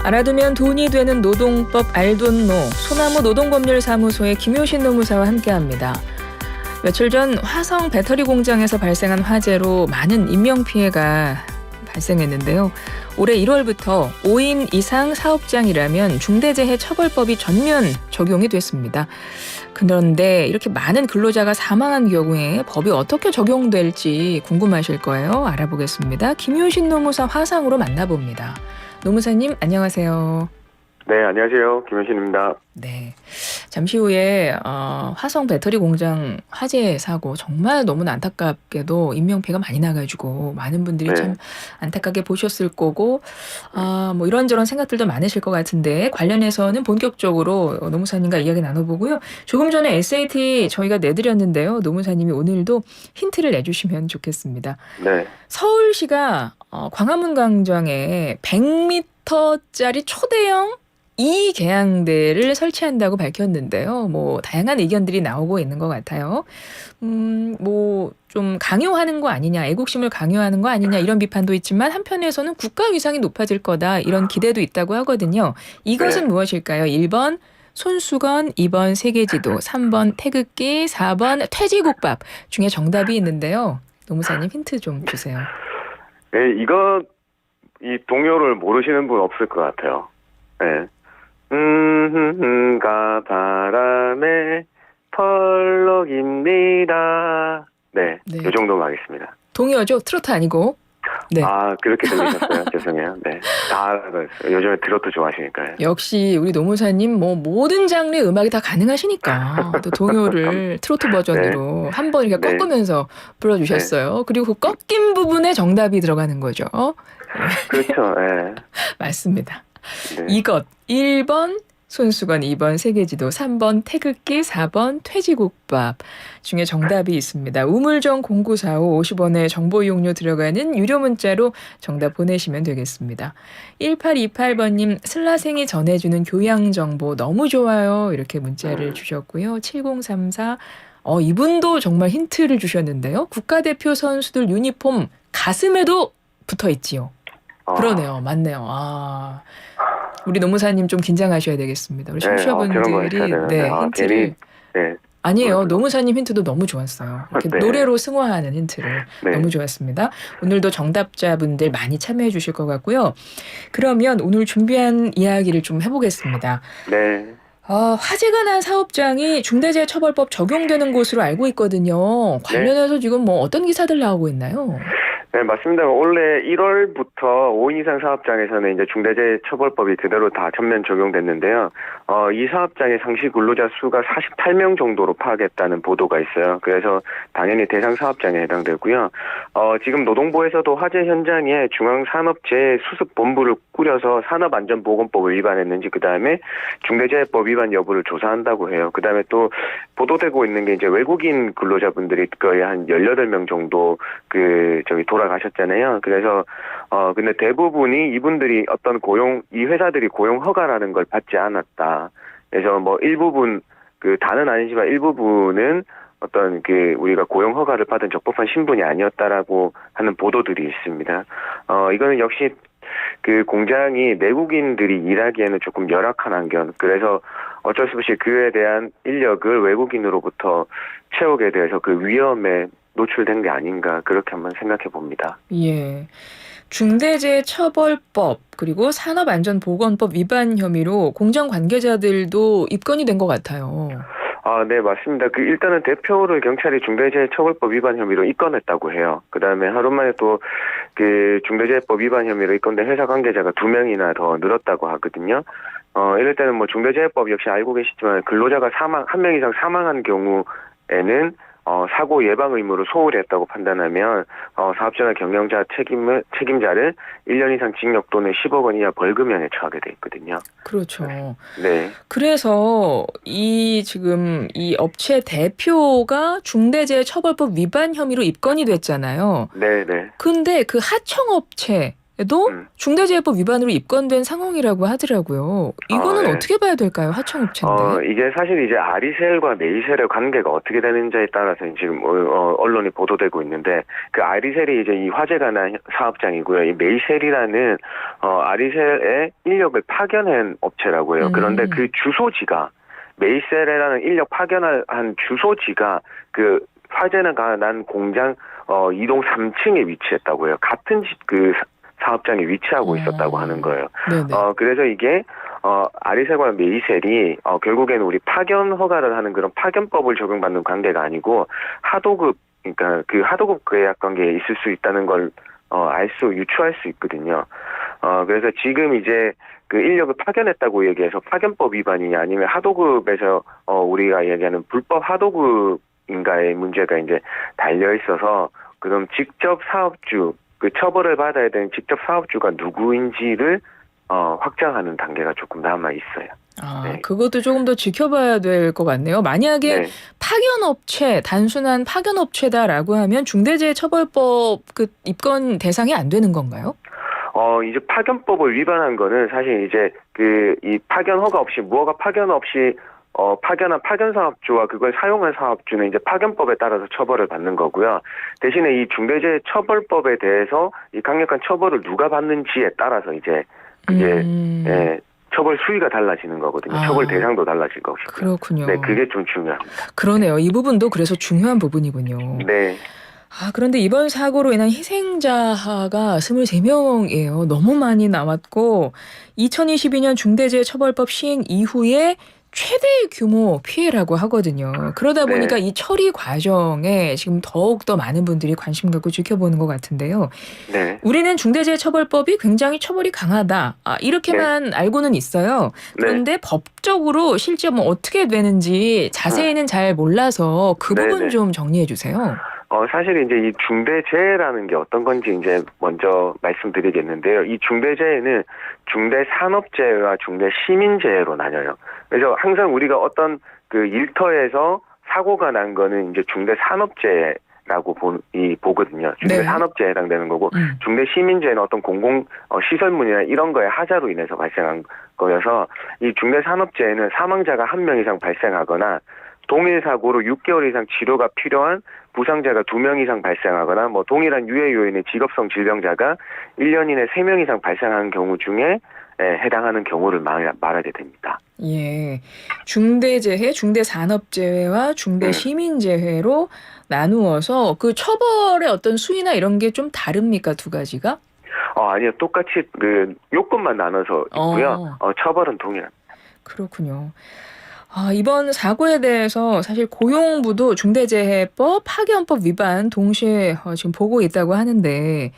알아두면 돈이 되는 노동법 알돈노 소나무 노동법률사무소의 김효신 노무사와 함께합니다. 며칠 전 화성 배터리 공장에서 발생한 화재로 많은 인명피해가 발생했는데요. 올해 1월부터 5인 이상 사업장이라면 중대재해처벌법이 전면 적용이 됐습니다. 그런데 이렇게 많은 근로자가 사망한 경우에 법이 어떻게 적용될지 궁금하실 거예요. 알아보겠습니다. 김효신 노무사 화상으로 만나봅니다. 노무사님 안녕하세요. 네, 안녕하세요. 김효신입니다. 네, 잠시 후에 화성 배터리 공장 화재 사고 정말 너무나 안타깝게도 인명피해가 많이 나가지고 많은 분들이 네. 참 안타깝게 보셨을 거고 뭐 이런저런 생각들도 많으실 것 같은데 관련해서는 본격적으로 노무사님과 이야기 나눠보고요. 조금 전에 SAT 저희가 내드렸는데요. 노무사님이 오늘도 힌트를 내주시면 좋겠습니다. 네. 서울시가 광화문 광장에 100m짜리 초대형 계양대를 설치한다고 밝혔는데요. 뭐 다양한 의견들이 나오고 있는 것 같아요. 뭐 좀 강요하는 거 아니냐, 애국심을 강요하는 거 아니냐 이런 비판도 있지만 한편에서는 국가 위상이 높아질 거다 이런 기대도 있다고 하거든요. 이것은 네. 무엇일까요? 1번 손수건, 2번 세계지도, 3번 태극기, 4번 퇴지국밥 중에 정답이 있는데요. 노무사님 힌트 좀 주세요. 네, 이 동요를 모르시는 분 없을 것 같아요. 네. 바람에 펄럭입니다. 네, 네. 이 정도만 하겠습니다. 동요죠? 트로트 아니고. 네. 아, 그렇게 들리셨어요? 죄송해요. 네. 다 알아요. 요즘에 트로트 좋아하시니까요. 역시 우리 노무사님 뭐 모든 장르의 음악이 다 가능하시니까 또 동요를 트로트 버전으로 한번 이렇게 네. 꺾으면서 불러주셨어요. 그리고 그 꺾인 부분에 정답이 들어가는 거죠. 그렇죠. 네. 맞습니다. 네. 이것 1번 손수건, 2번 세계지도, 3번 태극기, 4번 퇴지국밥 중에 정답이 있습니다. 우물정 0945 50원의 정보 이용료 들어가는 유료 문자로 정답 보내시면 되겠습니다. 1828번님 슬라생이 전해주는 교양 정보 너무 좋아요. 이렇게 문자를 주셨고요. 7034 이분도 정말 힌트를 주셨는데요. 국가대표 선수들 유니폼 가슴에도 붙어 있지요. 그러네요. 맞네요. 우리 노무사님 좀 긴장하셔야 되겠습니다. 우리 청취자분들이 힌트를 네. 아니에요. 노무사님 힌트도 너무 좋았어요. 이렇게 네. 노래로 승화하는 힌트를 네. 너무 좋았습니다. 오늘도 정답자분들 많이 참여해 주실 것 같고요. 그러면 오늘 준비한 이야기를 좀 해보겠습니다. 네. 화재가 난 사업장이 중대재해처벌법 적용되는 곳으로 알고 있거든요. 관련해서 지금 뭐 어떤 기사들 나오고 있나요? 네, 맞습니다. 원래 1월부터 5인 이상 사업장에서는 이제 중대재해처벌법이 그대로 다 전면 적용됐는데요. 이 사업장의 상시 근로자 수가 48명 정도로 파악했다는 보도가 있어요. 그래서 당연히 대상 사업장에 해당되고요. 지금 노동부에서도 화재 현장에 중앙산업재해수습본부를 꾸려서 산업안전보건법을 위반했는지 그다음에 중대재해법 위반 여부를 조사한다고 해요. 그다음에 또 보도되고 있는 게 이제 외국인 근로자분들이 거의 한 18명 정도 돌아가셨잖아요. 그래서 근데 대부분이 이분들이 이 회사들이 고용 허가라는 걸 받지 않았다. 그래서 뭐 일부분 다는 아니지만 일부분은 우리가 고용 허가를 받은 적법한 신분이 아니었다라고 하는 보도들이 있습니다. 이거는 역시 공장이 내국인들이 일하기에는 조금 열악한 환경. 그래서 어쩔 수 없이 그에 대한 인력을 외국인으로부터 채우게 돼서 그 위험에 노출된 게 아닌가 그렇게 한번 생각해 봅니다. 예. 중대재해처벌법 그리고 산업안전보건법 위반 혐의로 공장 관계자들도 입건이 된 것 같아요. 네, 맞습니다. 일단은 대표를 경찰이 중대재해처벌법 위반 혐의로 입건했다고 해요. 그다음에 하루 만에 또 중대재해법 위반 혐의로 입건된 회사 관계자가 2명이나 더 늘었다고 하거든요. 이럴 때는 뭐 중대재해법 역시 알고 계시지만 근로자가 1명 이상 사망한 경우에는 사고 예방 의무를 소홀히 했다고 판단하면 사업자나 경영자 책임자를 1년 이상 징역 또는 10억 원 이하 벌금형에 처하게 돼 있거든요. 그렇죠. 네. 그래서 지금 이 업체 대표가 중대재해처벌법 위반 혐의로 입건이 됐잖아요. 네, 네. 근데 그 하청업체 중대재해법 위반으로 입건된 상황이라고 하더라고요. 이거는 네. 어떻게 봐야 될까요? 하청업체인데. 이게 사실 이제 아리셀과 메이셀의 관계가 어떻게 되는지에 따라서 지금 언론이 보도되고 있는데, 그 아리셀이 이제 이 화재가 난 사업장이고요. 이 메이셀이라는 아리셀의 인력을 파견한 업체라고 해요. 그런데 그 주소지가, 메이셀이라는 인력 파견한 주소지가 그 화재가 난 공장 2동 3층에 위치했다고 해요. 같은 그 사업장에 위치하고 있었다고 하는 거예요. 네네. 그래서 이게 아리셀과 메이셀이 결국에는 우리 파견 허가를 하는 그런 파견법을 적용받는 관계가 아니고 하도급, 그러니까 그 하도급 계약 관계에 있을 수 있다는 걸 유추할 수 있거든요. 그래서 지금 이제 그 인력을 파견했다고 얘기해서 파견법 위반이냐 아니면 하도급에서 우리가 얘기하는 불법 하도급인가의 문제가 이제 달려 있어서, 그럼 직접 사업주, 그 처벌을 받아야 되는 직접 사업주가 누구인지를 확정하는 단계가 조금 남아 있어요. 네. 그것도 조금 더 지켜봐야 될 것 같네요. 만약에 네. 파견업체, 단순한 파견업체다라고 하면 중대재해처벌법 그 입건 대상이 안 되는 건가요? 이제 파견법을 위반한 거는 사실 이제 이 파견 허가 없이, 무허가 파견 없이 파견한 파견 사업주와 그걸 사용한 사업주는 이제 파견법에 따라서 처벌을 받는 거고요. 대신에 이 중대재해처벌법에 대해서 이 강력한 처벌을 누가 받는지에 따라서 이제 그게 처벌 수위가 달라지는 거거든요. 처벌 대상도 달라질 것이고요. 그렇군요. 네, 그게 좀 중요합니다. 그러네요. 이 부분도 그래서 중요한 부분이군요. 네. 그런데 이번 사고로 인한 희생자가 23명이에요. 너무 많이 나왔고 2022년 중대재해처벌법 시행 이후에 최대 규모 피해라고 하거든요. 그러다 보니까 이 처리 과정에 지금 더욱더 많은 분들이 관심 갖고 지켜보는 것 같은데요. 네. 우리는 중대재해처벌법이 굉장히 처벌이 강하다. 이렇게만 알고는 있어요. 그런데 법적으로 실제 뭐 어떻게 되는지 자세히는 잘 몰라서 그 부분 좀 정리해 주세요. 사실 이제 이 중대재해라는 게 어떤 건지 이제 먼저 말씀드리겠는데요. 이 중대재해는 중대산업재해와 중대시민재해로 나뉘어요. 그래서 항상 우리가 어떤 그 일터에서 사고가 난 거는 이제 중대산업재해라고 보거든요. 중대산업재해에 해당되는 거고, 중대시민재해는 어떤 시설물이나 이런 거에 하자로 인해서 발생한 거여서, 이 중대산업재해는 사망자가 1명 이상 발생하거나 동일 사고로 6개월 이상 치료가 필요한 부상자가 2명 이상 발생하거나 뭐 동일한 유해 요인의 직업성 질병자가 1년 이내 3명 이상 발생하는 경우 중에 해당하는 경우를 말하게 됩니다. 예. 중대재해, 중대산업재해와 중대시민재해로 나누어서 그 처벌의 어떤 수위나 이런 게 좀 다릅니까, 두 가지가? 아니요. 똑같이 그 요건만 나눠서 있고요. 처벌은 동일합니다. 그렇군요. 이번 사고에 대해서 사실 고용부도 중대재해법, 파견법 위반 동시에 지금 보고 있다고 하는데,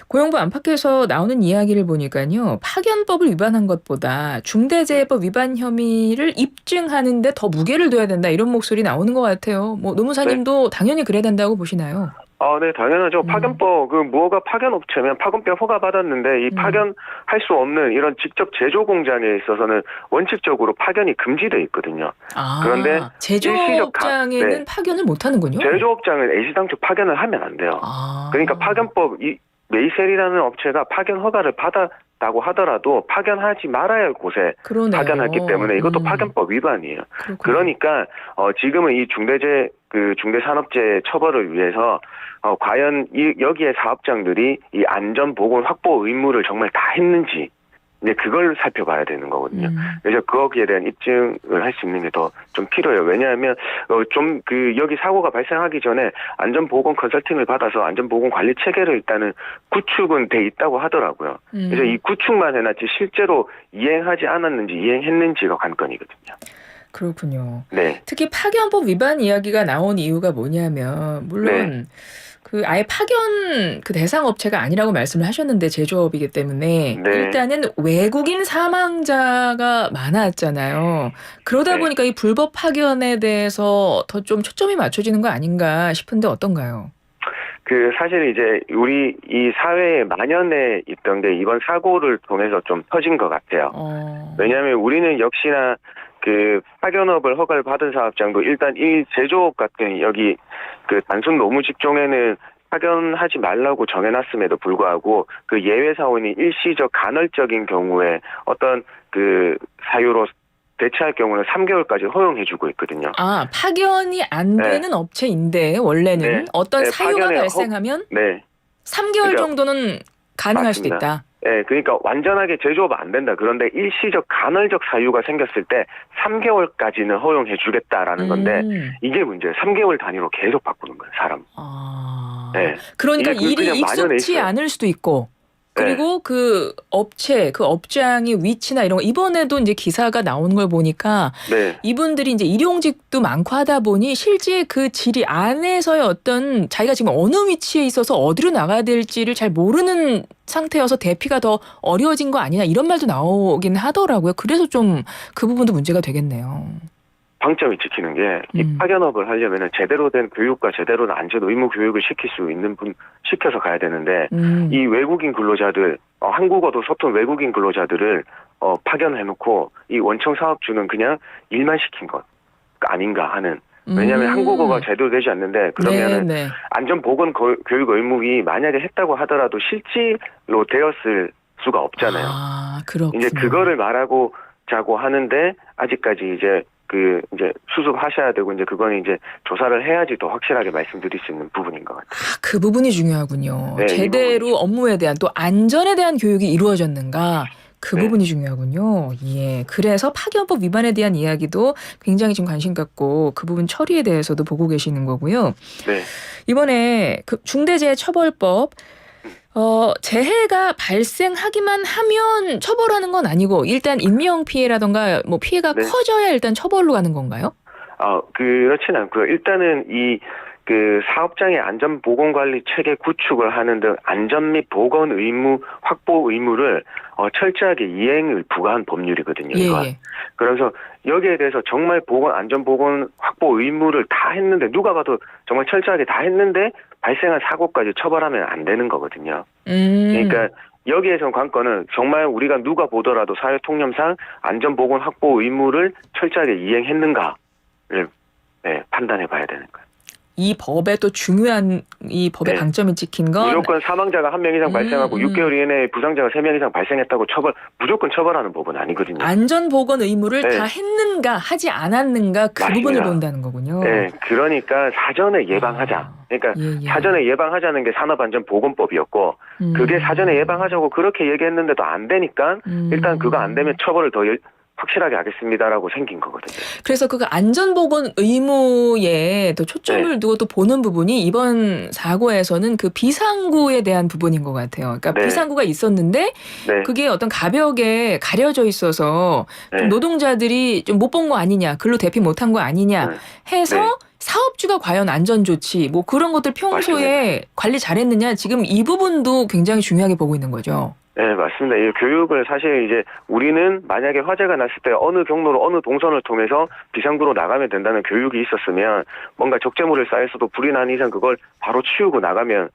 고용부 안팎에서 나오는 이야기를 보니까요, 파견법을 위반한 것보다 중대재해법 위반 혐의를 입증하는데 더 무게를 둬야 된다, 이런 목소리 나오는 것 같아요. 뭐 노무사님도 당연히 그래야 된다고 보시나요? 네, 당연하죠. 파견법, 무허가 파견업체면 파견법 허가 받았는데 이 파견할 수 없는 이런 직접 제조 공장에 있어서는 원칙적으로 파견이 금지돼 있거든요. 그런데 제조업장에는 파견을 못 하는군요. 제조업장은 애시당초 파견을 하면 안 돼요. 그러니까 파견법, 이 메이셀이라는 업체가 파견 허가를 받았다고 하더라도 파견하지 말아야 할 곳에 파견했기 때문에 이것도 파견법 위반이에요. 그러니까 지금은 이 중대산업재해 처벌을 위해서 과연 여기에 사업장들이 이 안전보건 확보 의무를 정말 다 했는지 이제 그걸 살펴봐야 되는 거거든요. 그래서 거기에 대한 입증을 할 수 있는 게 더 좀 필요해요. 왜냐하면 여기 사고가 발생하기 전에 안전보건 컨설팅을 받아서 안전보건 관리 체계를 일단은 구축은 돼 있다고 하더라고요. 그래서 이 구축만 해놨지 실제로 이행하지 않았는지 이행했는지가 관건이거든요. 그렇군요. 네. 특히 파견법 위반 이야기가 나온 이유가 뭐냐면, 물론 아예 파견 대상 업체가 아니라고 말씀을 하셨는데 제조업이기 때문에 일단은 외국인 사망자가 많았잖아요. 그러다 보니까 이 불법 파견에 대해서 더 좀 초점이 맞춰지는 거 아닌가 싶은데 어떤가요? 사실 이제 우리 이 사회에 만연해 있던 게 이번 사고를 통해서 좀 터진 것 같아요. 왜냐하면 우리는 역시나 파견업을 허가를 받은 사업장도 일단 이 제조업 같은 여기 단순 노무 직종에는 파견하지 말라고 정해놨음에도 불구하고 그 예외 사원이 일시적 간헐적인 경우에 어떤 그 사유로 대체할 경우는 3개월까지 허용해주고 있거든요. 아, 파견이 안 네. 되는 업체인데 원래는 네. 어떤 네, 사유가 파견에 발생하면 네. 3개월 그러니까 정도는 가능할 수도 맞습니다. 있다. 예, 그러니까 완전하게 제조업 안 된다. 그런데 일시적 간헐적 사유가 생겼을 때 3개월까지는 허용해주겠다라는 건데 이게 문제예요. 3개월 단위로 계속 바꾸는 거예요, 사람. 아, 예. 그러니까 이게 일이 그냥 만연해 익숙치 있어요. 않을 수도 있고, 네. 그리고 그 업체, 그 업장의 위치나 이런 거, 이번에도 이제 기사가 나오는 걸 보니까 네. 이분들이 이제 일용직도 많고 하다 보니 실제 그 지리 안에서의 어떤 자기가 지금 어느 위치에 있어서 어디로 나가야 될지를 잘 모르는 상태여서 대피가 더 어려워진 거 아니냐 이런 말도 나오긴 하더라고요. 그래서 좀 그 부분도 문제가 되겠네요. 방점이 지키는 게 이 파견업을 하려면은 제대로 된 교육과 제대로 된 안전 의무 교육을 시킬 수 있는 분 시켜서 가야 되는데 이 외국인 근로자들 한국어도 서툰 외국인 근로자들을 파견해놓고 이 원청 사업주는 그냥 일만 시킨 것 아닌가 하는. 왜냐하면 한국어가 제대로 되지 않는데 그러면은 네. 안전보건 교육 의무이 만약에 했다고 하더라도 실제로 되었을 수가 없잖아요. 아, 그렇군요. 이제 그거를 말하고 자고 하는데 아직까지 이제 수습하셔야 되고 이제 그거는 이제 조사를 해야지 더 확실하게 말씀드릴 수 있는 부분인 것 같아요. 아, 그 부분이 중요하군요. 네, 제대로 업무에 대한 또 안전에 대한 교육이 이루어졌는가 그 네. 부분이 중요하군요. 예. 그래서 파견법 위반에 대한 이야기도 굉장히 좀 관심 갖고 그 부분 처리에 대해서도 보고 계시는 거고요. 네. 이번에 그 중대재해처벌법 재해가 발생하기만 하면 처벌하는 건 아니고 일단 인명 피해라던가 뭐 피해가 네. 커져야 일단 처벌로 가는 건가요? 그렇지는 않고요. 일단은 그 사업장의 안전보건관리 체계 구축을 하는 등 안전 및 보건 의무 확보 의무를 철저하게 이행을 부과한 법률이거든요. 이건. 예. 그래서 여기에 대해서 정말 안전보건 확보 의무를 다 했는데 누가 봐도 정말 철저하게 다 했는데 발생한 사고까지 처벌하면 안 되는 거거든요. 그러니까 여기에서 관건은 정말 우리가 누가 보더라도 사회통념상 안전보건 확보 의무를 철저하게 이행했는가를 판단해 봐야 되는 거예요. 이 법에 또 중요한 이 법의 네. 방점이 찍힌 건 무조건 사망자가 1명 이상 발생하고 6개월 이내에 부상자가 3명 이상 발생했다고 무조건 처벌하는 법은 아니거든요. 안전보건 의무를 네. 다 했는가 하지 않았는가 그 맞습니다. 부분을 본다는 거군요. 네, 그러니까 사전에 예방하자. 그러니까 사전에 예방하자는 게 산업안전보건법이었고 그게 사전에 예방하자고 그렇게 얘기했는데도 안 되니까 일단 그거 안 되면 처벌을 더 확실하게 하겠습니다라고 생긴 거거든요. 그래서 그 안전보건 의무에 또 초점을 두고 또 보는 부분이 이번 사고에서는 그 비상구에 대한 부분인 것 같아요. 그러니까 비상구가 있었는데 그게 어떤 가벽에 가려져 있어서 좀 노동자들이 좀 못 본 거 아니냐, 근로 대피 못한 거 아니냐 해서 사업주가 과연 안전조치 뭐 그런 것들 평소에 맞습니다. 관리 잘했느냐 지금 이 부분도 굉장히 중요하게 보고 있는 거죠. 네, 맞습니다. 이 교육을 사실 이제 우리는 만약에 화재가 났을 때 어느 경로로 어느 동선을 통해서 비상구로 나가면 된다는 교육이 있었으면 뭔가 적재물을 쌓여서도 불이 난 이상 그걸 바로 치우고 나가면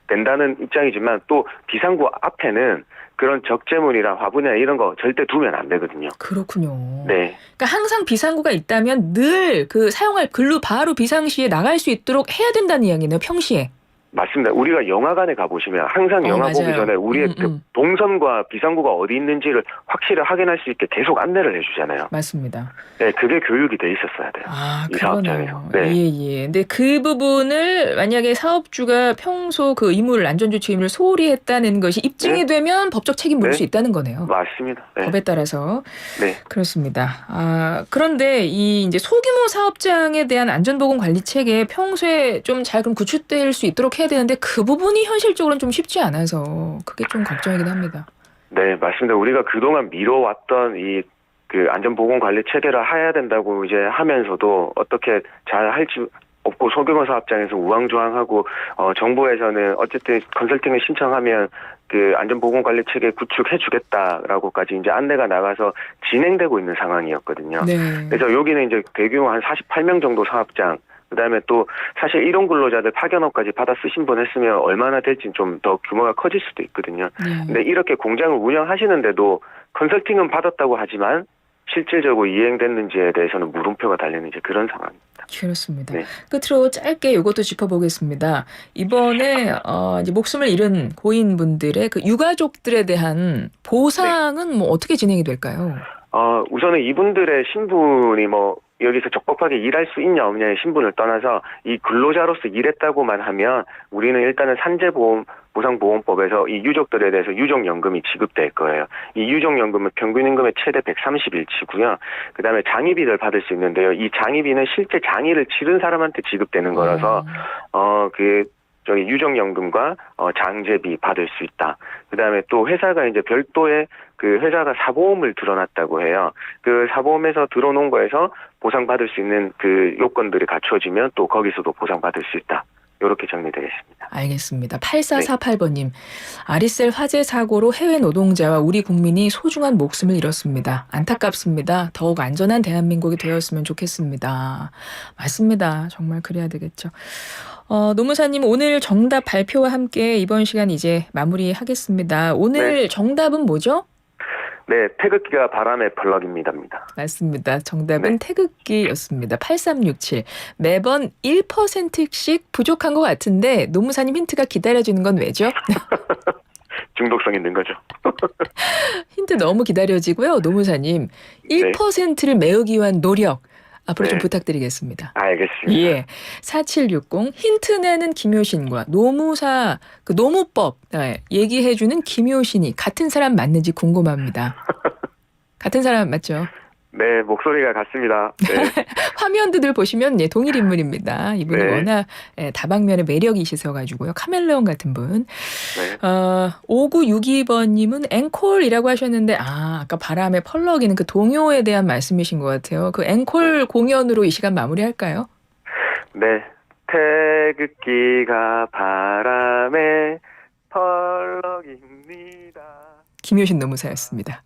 된다는 입장이지만 또 비상구 앞에는 그런 적재물이나 화분이나 이런 거 절대 두면 안 되거든요. 그렇군요. 네. 그러니까 항상 비상구가 있다면 늘 그 사용할 근로 바로 비상시에 나갈 수 있도록 해야 된다는 이야기네요. 평시에. 맞습니다. 우리가 영화관에 가보시면 항상 영화 보기 전에 우리의 동선과 비상구가 어디 있는지를 확실히 확인할 수 있게 계속 안내를 해주잖아요. 맞습니다. 네, 그게 교육이 돼 있었어야 돼요. 아, 이 사업장에서. 네. 예. 근데 그 부분을 만약에 사업주가 평소 그 의무를 안전조치 의무를 소홀히 했다는 것이 입증이 되면 법적 책임 물을 수 있다는 거네요. 맞습니다. 네. 법에 따라서. 네. 그렇습니다. 그런데 이 이제 소규모 사업장에 대한 안전보건 관리 체계 평소에 좀 잘 그럼 구축될 수 있도록 해야 되는데 그 부분이 현실적으로는 좀 쉽지 않아서 그게 좀 걱정이긴 합니다. 네, 맞습니다. 우리가 그동안 미뤄왔던 그 안전보건 관리 체계를 해야 된다고 이제 하면서도 어떻게 잘 할지 없고 소규모 사업장에서 우왕좌왕하고 정부에서는 어쨌든 컨설팅을 신청하면 그 안전보건 관리 체계 구축해주겠다라고까지 이제 안내가 나가서 진행되고 있는 상황이었거든요. 네. 그래서 여기는 이제 대규모 한 48명 정도 사업장. 그다음에 또 사실 일용 근로자들 파견업까지 받아 쓰신 분 했으면 얼마나 될지 좀 더 규모가 커질 수도 있거든요. 근데 이렇게 공장을 운영하시는데도 컨설팅은 받았다고 하지만 실질적으로 이행됐는지에 대해서는 물음표가 달리는 이제 그런 상황입니다. 그렇습니다. 네. 끝으로 짧게 이것도 짚어보겠습니다. 이번에 이제 목숨을 잃은 고인분들의 그 유가족들에 대한 보상은 뭐 어떻게 진행이 될까요? 우선은 이분들의 신분이 뭐 여기서 적법하게 일할 수 있냐 없냐의 신분을 떠나서 이 근로자로서 일했다고만 하면 우리는 일단은 산재보험보상보험법에서 이 유족들에 대해서 유족연금이 지급될 거예요. 이 유족연금은 평균임금의 최대 130일치고요. 그다음에 장의비를 받을 수 있는데요. 이 장의비는 실제 장의를 치른 사람한테 지급되는 거라서 유족연금과 장제비 받을 수 있다. 그다음에 또 회사가 이제 별도의 그 회사가 사보험을 들어놨다고 해요. 그 사보험에서 들어놓은 거에서 보상받을 수 있는 그 요건들이 갖춰지면 또 거기서도 보상받을 수 있다. 이렇게 정리되겠습니다. 알겠습니다. 8448번님. 아리셀 화재 사고로 해외 노동자와 우리 국민이 소중한 목숨을 잃었습니다. 안타깝습니다. 더욱 안전한 대한민국이 되었으면 좋겠습니다. 맞습니다. 정말 그래야 되겠죠. 노무사님 오늘 정답 발표와 함께 이번 시간 이제 마무리하겠습니다. 오늘 정답은 뭐죠? 네, 태극기가 바람에 펄럭입니다. 맞습니다. 정답은 태극기였습니다. 8367. 매번 1%씩 부족한 것 같은데 노무사님 힌트가 기다려지는 건 왜죠? 중독성 있는 거죠. 힌트 너무 기다려지고요. 노무사님 1%를 메우기 위한 노력 앞으로 좀 부탁드리겠습니다. 알겠습니다. 예. 4760 힌트 내는 김효신과 노무사 그 노무법 얘기해주는 김효신이 같은 사람 맞는지 궁금합니다. 같은 사람 맞죠? 네, 목소리가 같습니다. 네. 화면도 늘 보시면 동일 인물입니다. 이분이 워낙 다방면의 매력이 있으셔가지고요. 카멜레온 같은 분. 5962번님은 앵콜이라고 하셨는데 아까 바람에 펄럭이는 그 동요에 대한 말씀이신 것 같아요. 그 앵콜 공연으로 이 시간 마무리할까요? 네. 태극기가 바람에 펄럭입니다. 김효신 노무사였습니다.